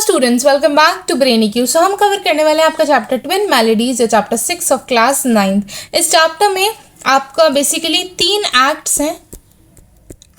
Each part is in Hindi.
Students, welcome back to Brainy Q. So हम कवर करने वाले हैं आपका चैप्टर ट्विन मेलोडीज या चैप्टर 6 ऑफ क्लास 9। इस चैप्टर में आपका बेसिकली 3 एक्ट्स हैं।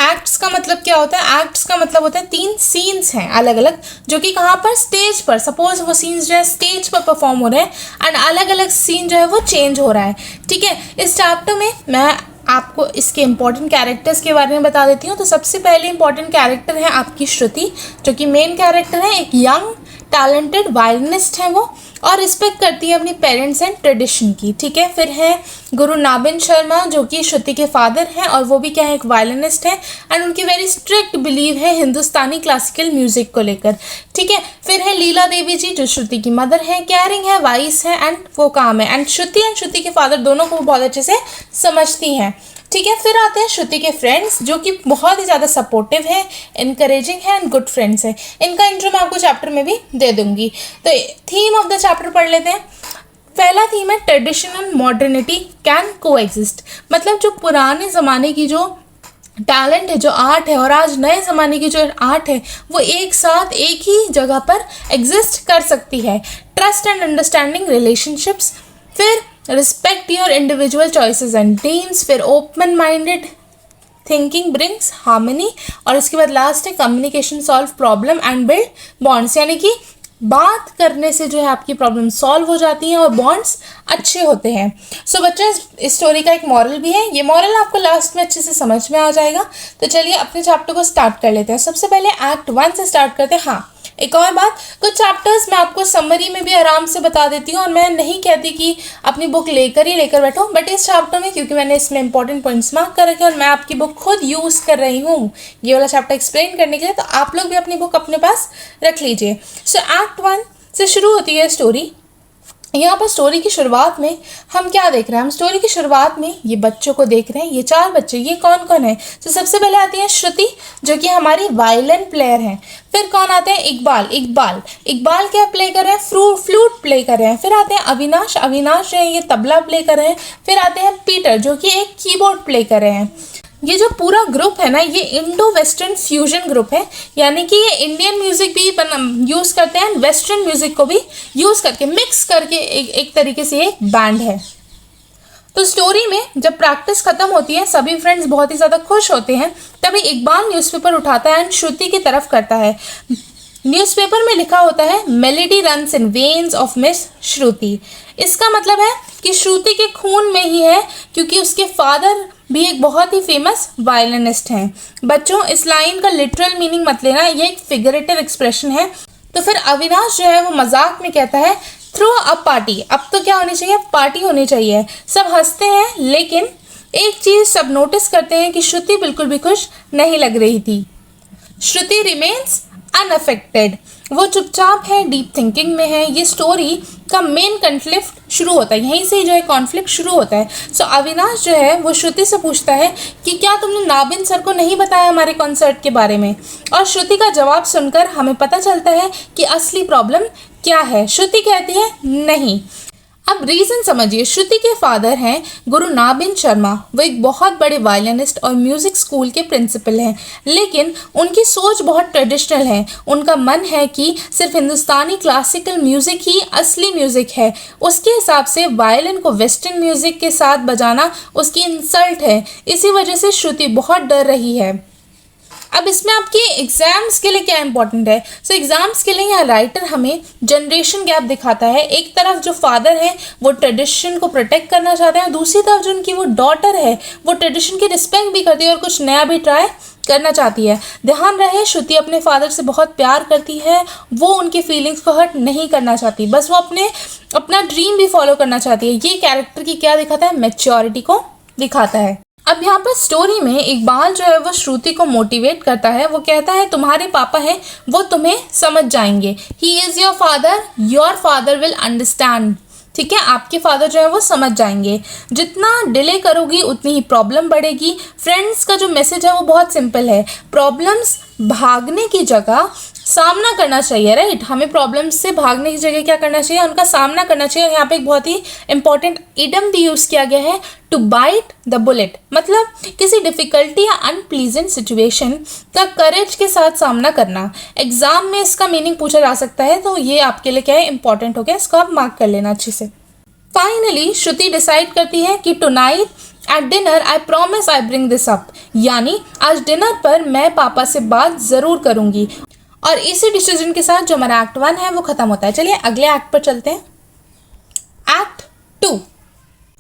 एक्ट्स का मतलब क्या होता है? एक्ट्स का मतलब होता है 3 सीन्स हैं अलग अलग, जो कि कहाँ पर, स्टेज पर। सपोज वो सीन्स जो है स्टेज पर परफॉर्म हो रहे हैं एंड अलग अलग सीन जो है वो चेंज हो रहा है। ठीक है, इस चैप्टर में मैं आपको इसके इंपॉर्टेंट कैरेक्टर्स के बारे में बता देती हूँ। तो सबसे पहले इंपॉर्टेंट कैरेक्टर है आपकी श्रुति, जो कि मेन कैरेक्टर है। एक यंग टैलेंटेड वायलिनिस्ट है वो, और रिस्पेक्ट करती है अपनी पेरेंट्स एंड ट्रेडिशन की। ठीक है, फिर है गुरु नाबिन शर्मा, जो कि श्रुति के फादर हैं और वो भी क्या है, एक वायलिनिस्ट है एंड उनकी वेरी स्ट्रिक्ट बिलीव है हिंदुस्तानी क्लासिकल म्यूजिक को लेकर। ठीक है, फिर है लीला देवी जी, जो श्रुति की मदर है, केयरिंग है, वाइस है एंड वो काम है, एंड श्रुति के फादर दोनों को बहुत अच्छे से समझती हैं। ठीक है, फिर आते हैं श्रुति के फ्रेंड्स, जो कि बहुत ही ज़्यादा सपोर्टिव है, इनकरेजिंग है एंड गुड फ्रेंड्स है। इनका इंट्रो मैं आपको चैप्टर में भी दे दूंगी। तो थीम ऑफ द चैप्टर पढ़ लेते हैं। पहला थीम है ट्रेडिशन एंड मॉडर्निटी कैन को एग्जिस्ट। मतलब जो पुराने ज़माने की जो टैलेंट है, जो आर्ट है, और आज नए ज़माने की जो आर्ट है, वो एक साथ एक ही जगह पर एग्जिस्ट कर सकती है। ट्रस्ट एंड अंडरस्टैंडिंग रिलेशनशिप्स, फिर respect your individual choices and dreams, फिर open minded thinking brings harmony, और इसके बाद लास्ट है communication solve problem and build bonds. यानी कि बात करने से जो है आपकी प्रॉब्लम सॉल्व हो जाती हैं और बॉन्ड्स अच्छे होते हैं। सो बच्चों, इस स्टोरी का एक मॉरल भी है। ये मॉरल आपको लास्ट में अच्छे से समझ में आ जाएगा। तो चलिए अपने चैप्टर को स्टार्ट कर लेते हैं। सबसे पहले एक्ट 1 से स्टार्ट करते हैं। हाँ, एक और बात, कुछ चैप्टर्स मैं आपको समरी में भी आराम से बता देती हूँ, और मैं नहीं कहती कि अपनी बुक लेकर बैठो, बट इस चैप्टर में क्योंकि मैंने इसमें इंपॉर्टेंट पॉइंट्स मार्क कर रखे हैं और मैं आपकी बुक खुद यूज़ कर रही हूँ ये वाला चैप्टर एक्सप्लेन करने के लिए, तो आप लोग भी अपनी बुक अपने पास रख लीजिए। सो एक्ट 1 से शुरू होती है स्टोरी। यहाँ पर स्टोरी की शुरुआत में हम क्या देख रहे हैं? हम स्टोरी की शुरुआत में ये बच्चों को देख रहे हैं। ये 4 बच्चे, ये कौन कौन है? तो सबसे पहले आती है श्रुति, जो कि हमारी वायलिन प्लेयर हैं। फिर कौन आते हैं? इकबाल क्या प्ले कर रहे हैं? फ्लूट प्ले कर रहे हैं। फिर आते हैं अविनाश जो है ये तबला प्ले कर रहे हैं। फिर आते हैं पीटर, जो कि एक कीबोर्ड प्ले कर रहे हैं। ये जो पूरा ग्रुप है ना, ये इंडो वेस्टर्न फ्यूजन ग्रुप है, यानी कि ये इंडियन म्यूज़िक भी यूज़ करते हैं, वेस्टर्न म्यूज़िक को भी यूज़ करके मिक्स करके एक तरीके से एक बैंड है। तो स्टोरी में जब प्रैक्टिस खत्म होती है, सभी फ्रेंड्स बहुत ही ज़्यादा खुश होते हैं। तभी इकबाल न्यूज़पेपर उठाता है एंड श्रुति की तरफ करता है। न्यूज़पेपर में लिखा होता है melody runs in veins of miss Shruti. इसका मतलब है कि श्रुति के खून में ही है, क्योंकि उसके फादर भी एक बहुत ही फेमस वायलिनिस्ट हैं। बच्चों, इस लाइन का लिटरल मीनिंग मत लेना, ये एक फिगरेटिव एक्सप्रेशन है। तो फिर अविनाश जो है वो मजाक में कहता है थ्रो अ पार्टी। अब तो क्या होनी चाहिए? पार्टी होनी चाहिए। सब हंसते हैं, लेकिन एक चीज़ सब नोटिस करते हैं कि श्रुति बिल्कुल भी खुश नहीं लग रही थी। श्रुति रिमेन्स अनअफेक्टेड, वो चुपचाप है, डीप थिंकिंग में है। ये स्टोरी का मेन कॉन्फ्लिक्ट शुरू होता है, यहीं से जो है कॉन्फ्लिक्ट शुरू होता है। सो अविनाश जो है वो श्रुति से पूछता है कि क्या तुमने नाबिन सर को नहीं बताया हमारे कॉन्सर्ट के बारे में? और श्रुति का जवाब सुनकर हमें पता चलता है कि असली प्रॉब्लम क्या है। श्रुति कहती है नहीं। अब रीज़न समझिए। श्रुति के फादर हैं गुरु नाबिन शर्मा, वो एक बहुत बड़े वायलिनिस्ट और म्यूज़िक स्कूल के प्रिंसिपल हैं, लेकिन उनकी सोच बहुत ट्रेडिशनल है। उनका मन है कि सिर्फ हिंदुस्तानी क्लासिकल म्यूज़िक ही असली म्यूज़िक है। उसके हिसाब से वायलिन को वेस्टर्न म्यूज़िक के साथ बजाना उसकी इंसल्ट है। इसी वजह से श्रुति बहुत डर रही है। अब इसमें आपके एग्जाम्स के लिए क्या इंपॉर्टेंट है? सो एग्जाम्स के लिए यहाँ राइटर हमें जनरेशन गैप दिखाता है। एक तरफ जो फादर है वो ट्रेडिशन को प्रोटेक्ट करना चाहते हैं, और दूसरी तरफ जो उनकी वो डॉटर है वो ट्रेडिशन की रिस्पेक्ट भी करती है और कुछ नया भी ट्राई करना चाहती है। ध्यान रहे, श्रुति अपने फादर से बहुत प्यार करती है, वो उनकी फीलिंग्स को हर्ट नहीं करना चाहती, बस वो अपना ड्रीम भी फॉलो करना चाहती है। ये कैरेक्टर की क्या दिखाता है? मैच्योरिटी को दिखाता है। अब यहाँ पर स्टोरी में इकबाल जो है वो श्रुति को मोटिवेट करता है। वो कहता है तुम्हारे पापा हैं, वो तुम्हें समझ जाएंगे। He is your father will understand. ठीक है, आपके फादर जो है वो समझ जाएंगे। जितना डिले करोगी उतनी ही प्रॉब्लम बढ़ेगी। फ्रेंड्स का जो मैसेज है वो बहुत सिंपल है, प्रॉब्लम्स भागने की जगह सामना करना चाहिए, राइट। हमें प्रॉब्लम्स से भागने की जगह क्या करना चाहिए, उनका सामना करना चाहिए। और यहाँ पे एक बहुत ही इंपॉर्टेंट इडम भी यूज़ किया गया है, टू बाइट द बुलेट, मतलब किसी डिफिकल्टी या अनप्लीजेंट सिचुएशन का करेज के साथ सामना करना। एग्जाम में इसका मीनिंग पूछा जा सकता है, तो ये आपके लिए क्या है, इंपॉर्टेंट हो गया, इसको आप मार्क कर लेना अच्छे से। फाइनली श्रुति डिसाइड करती है कि tonight at dinner I promise I bring this up, यानी आज डिनर पर मैं पापा से बात ज़रूर करूँगी। और इसी डिसीजन के साथ जो हमारा एक्ट 1 है वो ख़त्म होता है। चलिए अगले एक्ट पर चलते हैं, एक्ट 2।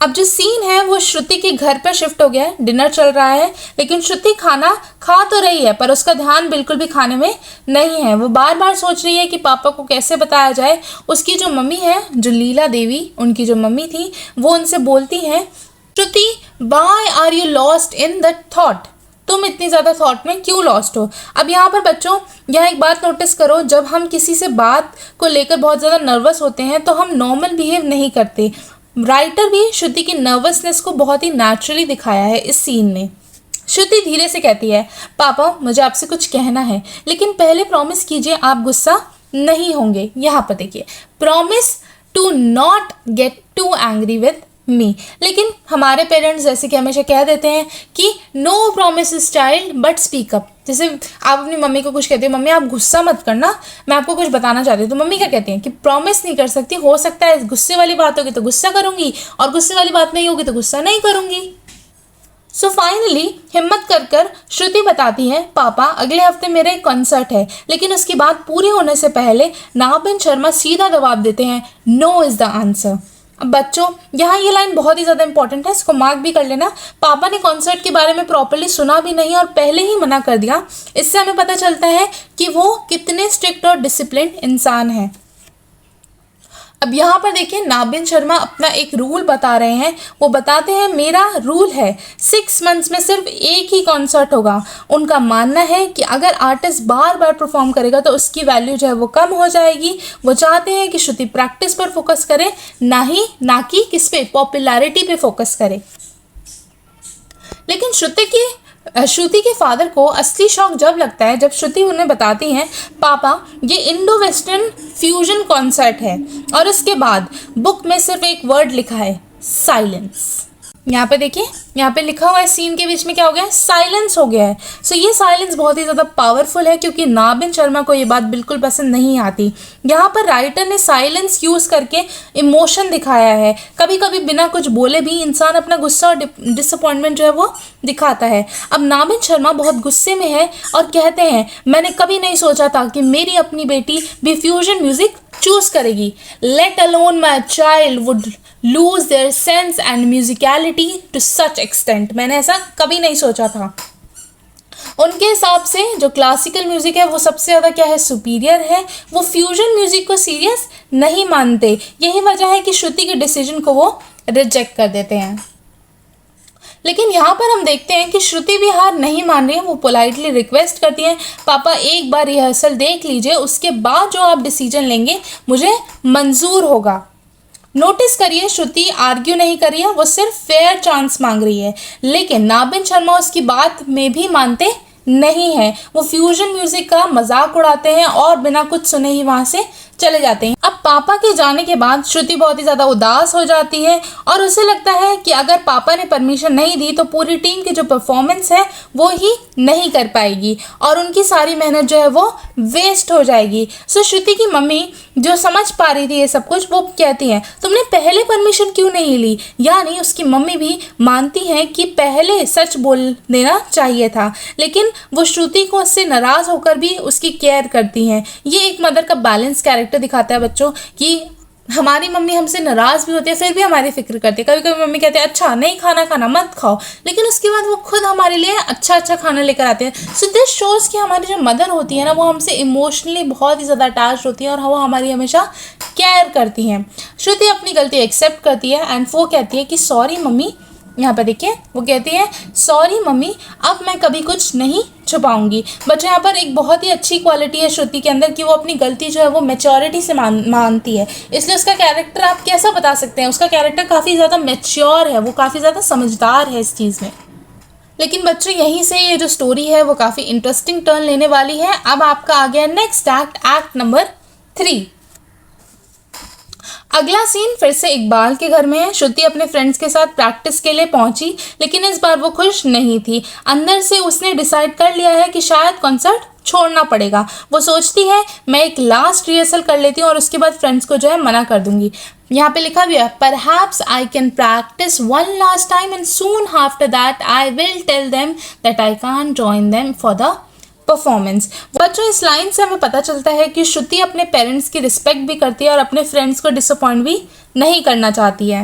अब जो सीन है वो श्रुति के घर पर शिफ्ट हो गया है, डिनर चल रहा है, लेकिन श्रुति खाना खा तो रही है पर उसका ध्यान बिल्कुल भी खाने में नहीं है। वो बार बार सोच रही है कि पापा को कैसे बताया जाए। उसकी जो मम्मी है, जो लीला देवी उनकी जो मम्मी थी, वो उनसे बोलती हैं, Shruti why are you lost in the thought, तुम इतनी ज़्यादा थॉट में क्यों लॉस्ट हो। अब यहाँ पर बच्चों यहाँ एक बात नोटिस करो, जब हम किसी से बात को लेकर बहुत ज़्यादा नर्वस होते हैं तो हम नॉर्मल बिहेव नहीं करते। राइटर भी श्रुति की नर्वसनेस को बहुत ही नेचुरली दिखाया है इस सीन में। श्रुति धीरे से कहती है, पापा मुझे आपसे कुछ कहना है, लेकिन पहले प्रॉमिस कीजिए आप गुस्सा नहीं होंगे। यहाँ पर देखिए, promise to not get to angry with me. लेकिन हमारे पेरेंट्स जैसे कि हमेशा कह देते हैं कि no promise is child but speak up. जैसे आप अपनी मम्मी को कुछ कहते हो, मम्मी आप गुस्सा मत करना, मैं आपको कुछ बताना चाहती हूँ, तो मम्मी क्या कहती हैं कि प्रॉमिस नहीं कर सकती, हो सकता है गुस्से वाली बात होगी तो गुस्सा करूँगी और गुस्से वाली बात नहीं होगी तो गुस्सा नहीं करूँगी। सो फाइनली हिम्मत कर श्रुति बताती है, पापा अगले हफ्ते मेरा एक कॉन्सर्ट है। लेकिन उसकी बात पूरी होने से पहले नाबिन शर्मा सीधा जवाब देते हैं, नो इज़ द आंसर। अब बच्चों यहाँ ये लाइन बहुत ही ज़्यादा इंपॉर्टेंट है, इसको मार्क भी कर लेना। पापा ने कॉन्सर्ट के बारे में प्रॉपर्ली सुना भी नहीं और पहले ही मना कर दिया। इससे हमें पता चलता है कि वो कितने स्ट्रिक्ट और डिसिप्लिन इंसान हैं। अब यहाँ पर देखिए, नाबिन शर्मा अपना एक रूल बता रहे हैं। वो बताते हैं, मेरा रूल है 6 मंथ्स में सिर्फ एक ही कॉन्सर्ट होगा। उनका मानना है कि अगर आर्टिस्ट बार बार परफॉर्म करेगा तो उसकी वैल्यू जो है वो कम हो जाएगी। वो चाहते हैं कि श्रुति प्रैक्टिस पर फोकस करे, ना कि किस पे, पॉपुलैरिटी पे फोकस करे। लेकिन श्रुति के फादर को असली शौक जब लगता है जब श्रुति उन्हें बताती हैं, पापा ये इंडो वेस्टर्न फ्यूजन कॉन्सर्ट है और इसके बाद बुक में सिर्फ एक वर्ड लिखा है, साइलेंस। यहाँ पे देखिए, यहाँ पे लिखा हुआ है, सीन के बीच में क्या हो गया है, साइलेंस हो गया है। सो ये साइलेंस बहुत ही ज़्यादा पावरफुल है क्योंकि नाबिन शर्मा को ये बात बिल्कुल पसंद नहीं आती। यहाँ पर राइटर ने साइलेंस यूज़ करके इमोशन दिखाया है। कभी कभी बिना कुछ बोले भी इंसान अपना गुस्सा और डिसअपॉइंटमेंट जो है वो दिखाता है। अब नाबिन शर्मा बहुत गुस्से में है और कहते हैं, मैंने कभी नहीं सोचा था कि मेरी अपनी बेटी भी फ्यूजन म्यूज़िक चूज़ करेगी। Let alone my child would lose their sense and musicality to such extent. मैंने ऐसा कभी नहीं सोचा था। उनके हिसाब से जो क्लासिकल म्यूजिक है वो सबसे ज़्यादा क्या है, सुपीरियर है। वो फ्यूजन म्यूजिक को सीरियस नहीं मानते। यही वजह है कि श्रुति के डिसीजन को वो रिजेक्ट कर देते हैं। लेकिन यहाँ पर हम देखते हैं कि श्रुति भी हार नहीं मान रही है। वो पोलाइटली रिक्वेस्ट करती हैं, पापा एक बार रिहर्सल देख लीजिए, उसके बाद जो आप डिसीजन लेंगे मुझे मंजूर होगा। नोटिस करिए, श्रुति आर्ग्यू नहीं कर रही है, वो सिर्फ फेयर चांस मांग रही है। लेकिन नाबिन शर्मा उसकी बात में भी मानते नहीं है। वो फ्यूजन म्यूजिक का मजाक उड़ाते हैं और बिना कुछ सुने ही वहाँ से चले जाते हैं। अब पापा के जाने के बाद श्रुति बहुत ही ज़्यादा उदास हो जाती है और उसे लगता है कि अगर पापा ने परमिशन नहीं दी तो पूरी टीम की जो परफॉर्मेंस है वो ही नहीं कर पाएगी और उनकी सारी मेहनत जो है वो वेस्ट हो जाएगी। सो श्रुति की मम्मी जो समझ पा रही थी ये सब कुछ, वो कहती हैं, तुमने पहले परमिशन क्यों नहीं ली। यानी उसकी मम्मी भी मानती हैं कि पहले सच बोल देना चाहिए था, लेकिन वो श्रुति को उससे नाराज़ होकर भी उसकी केयर करती हैं। ये एक मदर का बैलेंस कैरेक्टर दिखाता है बच्चों कि हमारी मम्मी हमसे नाराज़ भी होती है फिर भी हमारी फिक्र करती है। कभी कभी मम्मी कहते हैं अच्छा नहीं खाना मत खाओ, लेकिन उसके बाद वो खुद हमारे लिए अच्छा खाना लेकर आते हैं। सो दिस शोज़ कि हमारी जो मदर होती है ना, वो हमसे इमोशनली बहुत ही ज़्यादा अटैच होती है और वो हमारी हमेशा केयर करती हैं। श्रुति अपनी गलती एक्सेप्ट करती है एंड वो कहती है कि सॉरी मम्मी। यहाँ पर देखिए, वो कहती है सॉरी मम्मी, अब मैं कभी कुछ नहीं छुपाऊंगी। बट यहाँ पर एक बहुत ही अच्छी क्वालिटी है श्रुति के अंदर कि वो अपनी गलती जो है वो मैच्योरिटी से मानती है। इसलिए उसका कैरेक्टर आप कैसा बता सकते हैं, उसका कैरेक्टर काफ़ी ज़्यादा मैच्योर है, वो काफ़ी ज़्यादा समझदार है इस चीज़ में। लेकिन बच्चों यहीं से ये जो स्टोरी है वो काफ़ी इंटरेस्टिंग टर्न लेने वाली है। अब आपका आ गया नेक्स्ट एक्ट, एक्ट नंबर 3। अगला सीन फिर से इकबाल के घर में है। श्रुति अपने फ्रेंड्स के साथ प्रैक्टिस के लिए पहुंची, लेकिन इस बार वो खुश नहीं थी। अंदर से उसने डिसाइड कर लिया है कि शायद कॉन्सर्ट छोड़ना पड़ेगा। वो सोचती है मैं एक लास्ट रिहर्सल कर लेती हूँ और उसके बाद फ्रेंड्स को जो है मना कर दूंगी। यहाँ पे लिखा भी है perhaps I can practice one last time and soon after that I will tell them that I can't join them for the performance. बच्चों इस लाइन से हमें पता चलता है कि श्रुति अपने पेरेंट्स की रिस्पेक्ट भी करती है और अपने फ्रेंड्स को डिसअपॉइंट भी नहीं करना चाहती है।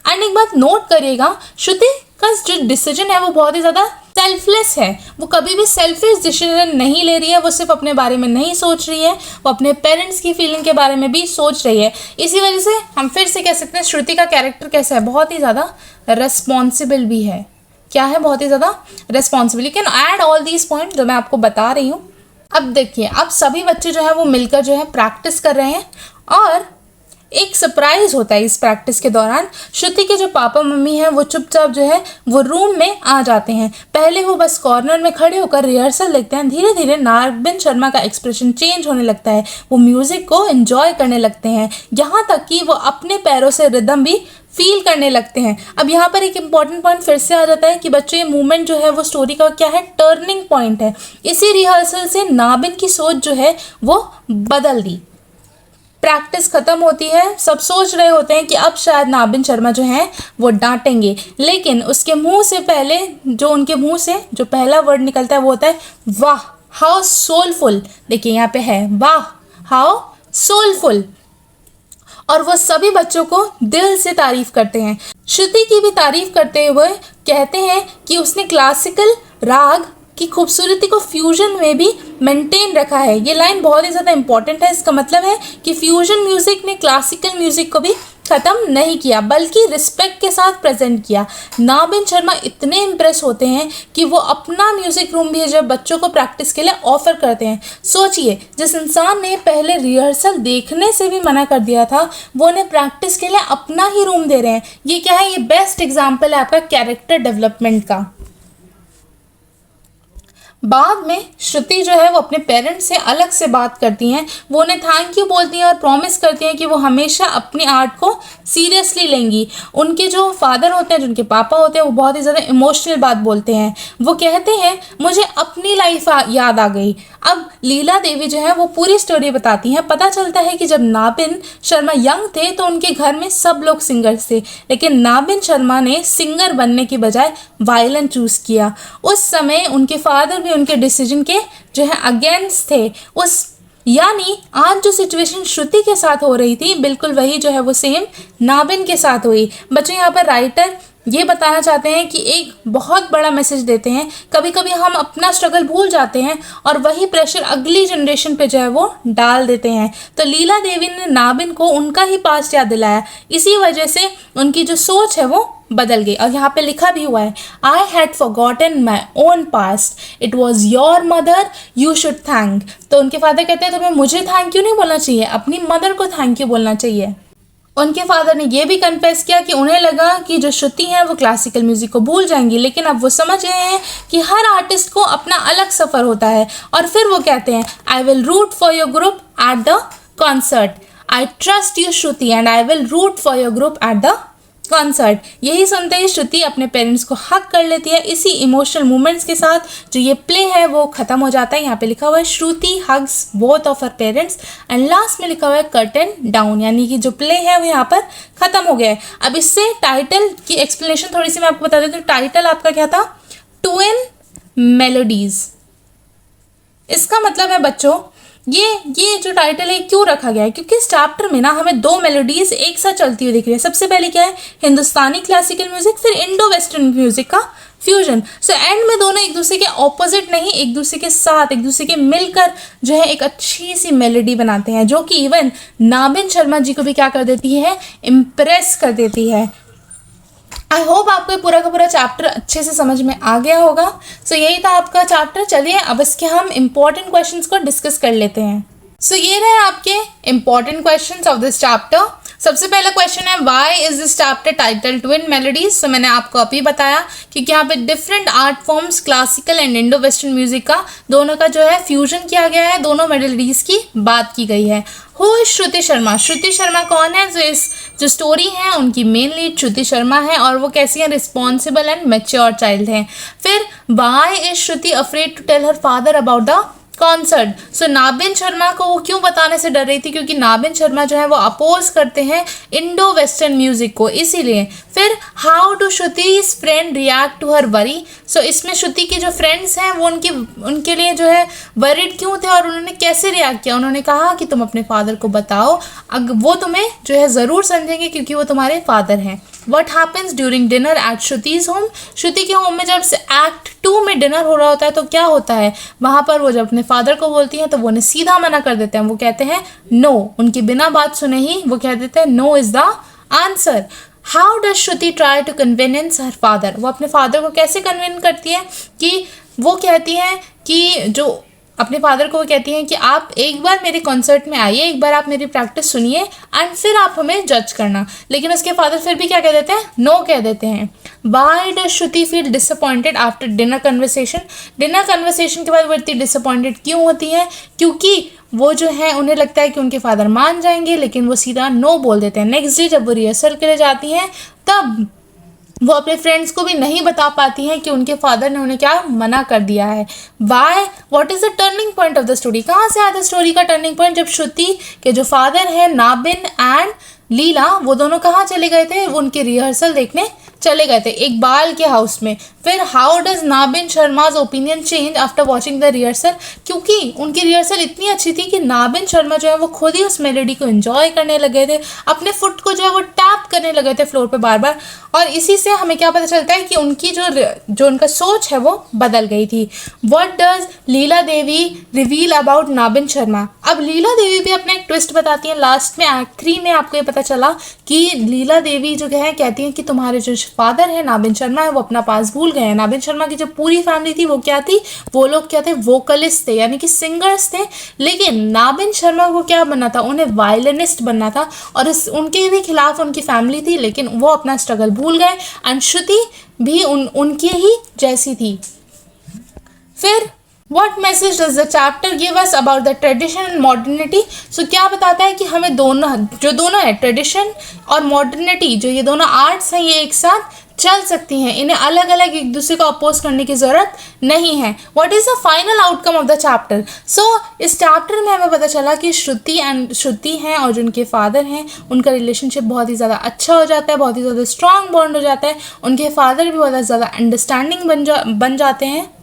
एंड एक बात नोट करिएगा, श्रुति का जो डिसीजन है वो बहुत ही ज़्यादा सेल्फलेस है। वो कभी भी सेल्फिश डिसीजन नहीं ले रही है। वो सिर्फ अपने बारे में नहीं सोच रही है, वो अपने पेरेंट्स की फीलिंग के बारे में भी सोच रही है। इसी वजह से हम फिर से कह सकते हैं श्रुति का कैरेक्टर कैसा है, बहुत ही ज़्यादा रेस्पॉन्सिबल भी है। क्या है, बहुत ही ज़्यादा responsible. You can add all these point जो मैं आपको बता रही हूँ। अब देखिए, अब सभी बच्चे जो है वो मिलकर जो है प्रैक्टिस कर रहे हैं और एक सरप्राइज होता है इस प्रैक्टिस के दौरान। श्रुति के जो पापा मम्मी हैं वो चुपचाप जो है वो रूम में आ जाते हैं। पहले वो बस कॉर्नर में खड़े होकर रिहर्सल देखते हैं। धीरे धीरे नाबिन शर्मा का एक्सप्रेशन चेंज होने लगता है। वो म्यूज़िक को एंजॉय करने लगते हैं, यहाँ तक कि वो अपने पैरों से रिदम भी फील करने लगते हैं। अब यहाँ पर एक इम्पॉर्टेंट पॉइंट फिर से आ जाता है कि बच्चों ये मूवमेंट जो है वो स्टोरी का क्या है, टर्निंग पॉइंट है। इसी रिहर्सल से नाबिन की सोच जो है वो बदल दी। प्रैक्टिस खत्म होती है, सब सोच रहे होते हैं कि अब शायद नाबिन शर्मा जो हैं वो डांटेंगे, लेकिन उसके मुंह से पहले जो उनके मुंह से जो पहला वर्ड निकलता है वो होता है वाह हाउ सोलफुल। देखिए यहाँ पे है वाह हाउ सोलफुल, और वो सभी बच्चों को दिल से तारीफ करते हैं। श्रुति की भी तारीफ करते हुए कहते हैं कि उसने क्लासिकल राग की खूबसूरती को फ्यूजन में भी मेंटेन रखा है। ये लाइन बहुत ही ज़्यादा इंपॉर्टेंट है। इसका मतलब है कि फ्यूजन म्यूज़िक ने क्लासिकल म्यूज़िक को भी ख़त्म नहीं किया, बल्कि रिस्पेक्ट के साथ प्रेजेंट किया। नाबिन शर्मा इतने इम्प्रेस होते हैं कि वो अपना म्यूज़िक रूम भी जब बच्चों को प्रैक्टिस के लिए ऑफ़र करते हैं। सोचिए, जिस इंसान ने पहले रिहर्सल देखने से भी मना कर दिया था, वो उन्हें प्रैक्टिस के लिए अपना ही रूम दे रहे हैं। ये क्या है, ये बेस्ट एग्जाम्पल है आपका कैरेक्टर डेवलपमेंट का। बाद में श्रुति जो है वो अपने पेरेंट्स से अलग से बात करती हैं। वो उन्हें थैंक यू बोलती हैं और प्रॉमिस करती हैं कि वो हमेशा अपनी आर्ट को सीरियसली लेंगी। उनके जो फादर होते हैं, जो उनके पापा होते हैं, वो बहुत ही ज़्यादा इमोशनल बात बोलते हैं। वो कहते हैं मुझे अपनी लाइफ याद आ गई। अब लीला देवी जो है वो पूरी स्टोरी बताती हैं। पता चलता है कि जब नाबिन शर्मा यंग थे तो उनके घर में सब लोग सिंगर्स थे, लेकिन नाबिन शर्मा ने सिंगर बनने की बजाय वायलिन चूज़ किया। उस समय उनके फादर भी उनके डिसीजन के जो है अगेंस्ट थे। यानी आज जो सिचुएशन श्रुति के साथ हो रही थी, बिल्कुल वही जो है वो सेम नाबिन के साथ हुई। बच्चों यहाँ पर राइटर ये बताना चाहते हैं कि एक बहुत बड़ा मैसेज देते हैं। कभी कभी हम अपना स्ट्रगल भूल जाते हैं और वही प्रेशर अगली जनरेशन पे जो है वो डाल देते हैं। तो लीला देवी ने नाबिन को उनका ही पास्ट याद दिलाया। इसी वजह से उनकी जो सोच है वो बदल गई। और यहाँ पे लिखा भी हुआ है I had forgotten my own past, it was your mother you should thank. तो उनके फादर कहते हैं तुम्हें मुझे थैंक यू नहीं बोलना चाहिए, अपनी मदर को थैंक यू बोलना चाहिए। उनके फादर ने ये भी कन्फेस किया कि उन्हें लगा कि जो श्रुति हैं वो क्लासिकल म्यूज़िक को भूल जाएंगी, लेकिन अब वो समझ गए हैं कि हर आर्टिस्ट को अपना अलग सफ़र होता है। और फिर वो कहते हैं I will root for your group at the concert, I trust you Shruti and I will root for your group at the concert. यही सुनते ही श्रुति अपने पेरेंट्स को हक कर लेती है। इसी इमोशनल मोमेंट्स के साथ जो ये प्ले है वो ख़त्म हो जाता है। यहाँ पे लिखा हुआ है Shruti hugs both of her parents and last में लिखा हुआ है कर्टन डाउन, यानी कि जो प्ले है वो यहाँ पर ख़त्म हो गया है। अब इससे टाइटल की एक्सप्लेनेशन थोड़ी सी मैं आपको बता देती हूँ। टाइटल आपका क्या था, ट्विन मेलोडीज। इसका मतलब है बच्चों ये जो टाइटल है क्यों रखा गया है, क्योंकि इस चैप्टर में ना हमें दो मेलोडीज एक साथ चलती हुई दिख रही है। सबसे पहले क्या है, हिंदुस्तानी क्लासिकल म्यूजिक, फिर इंडो वेस्टर्न म्यूजिक का फ्यूजन। सो एंड में दोनों एक दूसरे के ऑपोजिट नहीं, एक दूसरे के साथ, एक दूसरे के मिलकर जो है एक अच्छी सी मेलोडी बनाते हैं, जो कि इवन नाबिन शर्मा जी को भी क्या कर देती है, इम्प्रेस कर देती है। आई होप आपको ये पूरा का पूरा चैप्टर अच्छे से समझ में आ गया होगा। सो यही था आपका चैप्टर। चलिए अब इसके हम इम्पॉर्टेंट क्वेश्चंस को डिस्कस कर लेते हैं। सो ये रहे आपके important questions of this chapter. सबसे पहला क्वेश्चन है why is this chapter title twin melodies. तो मैंने आपको अभी बताया क्योंकि यहाँ पे different art forms classical and Indo western music का दोनों का जो है फ्यूजन किया गया है, दोनों मेलोडीज की बात की गई है। हु इज श्रुति शर्मा। श्रुति शर्मा कौन है? जो इस जो स्टोरी है उनकी मेन लीड श्रुति शर्मा है और वो कैसी है? रिस्पॉन्सिबल एंड मैच्योर चाइल्ड है। फिर why is Shruti afraid to tell her father about the concert. So Nabin Sharma को वो क्यों बताने से डर रही थी? क्योंकि नाबिन शर्मा जो है वो अपोज करते हैं इंडो वेस्टर्न म्यूजिक को, इसीलिए। फिर हाउ डू श्रुति's friend react to her worry. So इसमें श्रुति के जो फ्रेंड्स हैं वो उनके लिए जो है वरिड क्यों थे और उन्होंने कैसे रिएक्ट किया? उन्होंने कहा कि तुम अपने फादर को बताओ, वो तुम्हें जो है ज़रूर समझेंगे क्योंकि वो तुम्हारे फादर हैं। What happens during dinner at श्रुति's home। श्रुति के होम में जब एक्ट 2 में डिनर हो रहा होता है तो क्या होता है वहाँ पर? वो जब अपने फादर को बोलती हैं तो वो उन्हें सीधा मना कर देते हैं, वो कहते हैं नो। उनकी बिना बात सुने ही वो कह देते हैं no is the answer. How does Shruti try to convince her father. वो अपने फादर को कैसे कन्विन करती है कि वो कहती हैं कि जो अपने फादर को वो कहती हैं कि आप एक बार मेरे कॉन्सर्ट में आइए, एक बार आप मेरी प्रैक्टिस सुनिए एंड फिर आप हमें जज करना। लेकिन उसके फादर फिर भी क्या कह देते हैं? नो कह देते हैं। Why does Shruti feel disappointed after dinner conversation. Dinner conversation के बाद वो इतनी डिसअपॉइंटेड क्यों होती हैं? क्योंकि वो जो है उन्हें लगता है कि उनके फादर मान जाएंगे लेकिन वो सीधा नो बोल देते हैं। नेक्स्ट डे जब वो रिहर्सल के लिए जाती हैं तब वो अपने फ्रेंड्स को भी नहीं बता पाती हैं कि उनके फादर ने उन्हें क्या मना कर दिया है। Why what is the turning point of the story. कहाँ से आया था स्टोरी का टर्निंग पॉइंट? जब श्रुति के जो फादर हैं नाबिन एंड लीला वो दोनों कहाँ चले गए थे? वो उनके रिहर्सल देखने चले गए थे इकबाल के हाउस में। फिर how does Nabin Sharma's opinion change after watching the rehearsal. क्योंकि उनकी रिहर्सल इतनी अच्छी थी कि नाबिन शर्मा जो है वो खुद ही उस मेलोडी को एंजॉय करने लगे थे, अपने फुट को जो है वो टैप करने लगे थे फ्लोर पे बार बार। और इसी से हमें क्या पता चलता है कि उनकी जो उनका सोच है वो बदल गई थी। What does Leela Devi reveal about Nabin Sharma. अब लीला देवी भी अपना एक ट्विस्ट बताती हैं लास्ट में। एक्ट 3 में आपको ये पता चला कि लीला देवी जो है कहती हैं कि तुम्हारे जो फादर है नाबिन शर्मा है वो अपना पास भूल गए हैं। नाबिन शर्मा की जो पूरी फैमिली थी वो क्या थी? वो लोग क्या थे? वोकलिस्ट थे, यानी कि सिंगर्स थे। लेकिन नाबिन शर्मा को क्या बनना था? उन्हें वायलिनिस्ट बनना था और उनके भी खिलाफ उनकी फैमिली थी, लेकिन वो अपना स्ट्रगल भूल गए। एंड श्रुति भी उनके ही जैसी थी। फिर What message does the chapter give us about the tradition and modernity? So क्या बताता है कि हमें दोनों है ट्रेडिशन और मॉडर्निटी, जो ये दोनों आर्ट्स हैं ये एक साथ चल सकती हैं, इन्हें अलग अलग एक दूसरे को अपोज करने की ज़रूरत नहीं है। What is the final outcome of the chapter? So इस चैप्टर में हमें पता चला कि श्रुति हैं और जो उनके फादर हैं उनका रिलेशनशिप बहुत ही ज़्यादा अच्छा हो जाता है, बहुत ही ज़्यादा स्ट्रॉन्ग बॉन्ड हो जाता है। उनके फादर भी बहुत ज़्यादा अंडरस्टैंडिंग बन जाते हैं।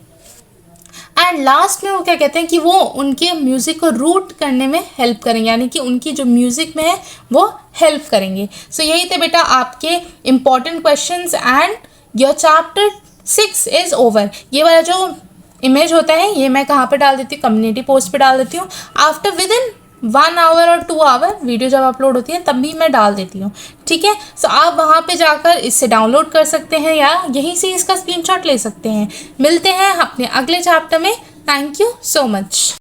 एंड लास्ट में वो क्या कहते हैं कि वो उनके म्यूज़िक को रूट करने में हेल्प करेंगे, यानी कि उनकी जो म्यूज़िक में है वो हेल्प करेंगे। सो यही थे बेटा आपके important questions and your chapter 6 is over. ये वाला जो इमेज होता है ये मैं कहाँ पे डाल देती हूँ? कम्युनिटी पोस्ट पे डाल देती हूँ। आफ्टर विद इन 1 आवर और 2 आवर वीडियो जब अपलोड होती है तब भी मैं डाल देती हूँ, ठीक है। सो आप वहाँ पे जाकर इससे डाउनलोड कर सकते हैं या यहीं से इसका स्क्रीनशॉट ले सकते हैं। मिलते हैं अपने अगले चैप्टर में। Thank you so much.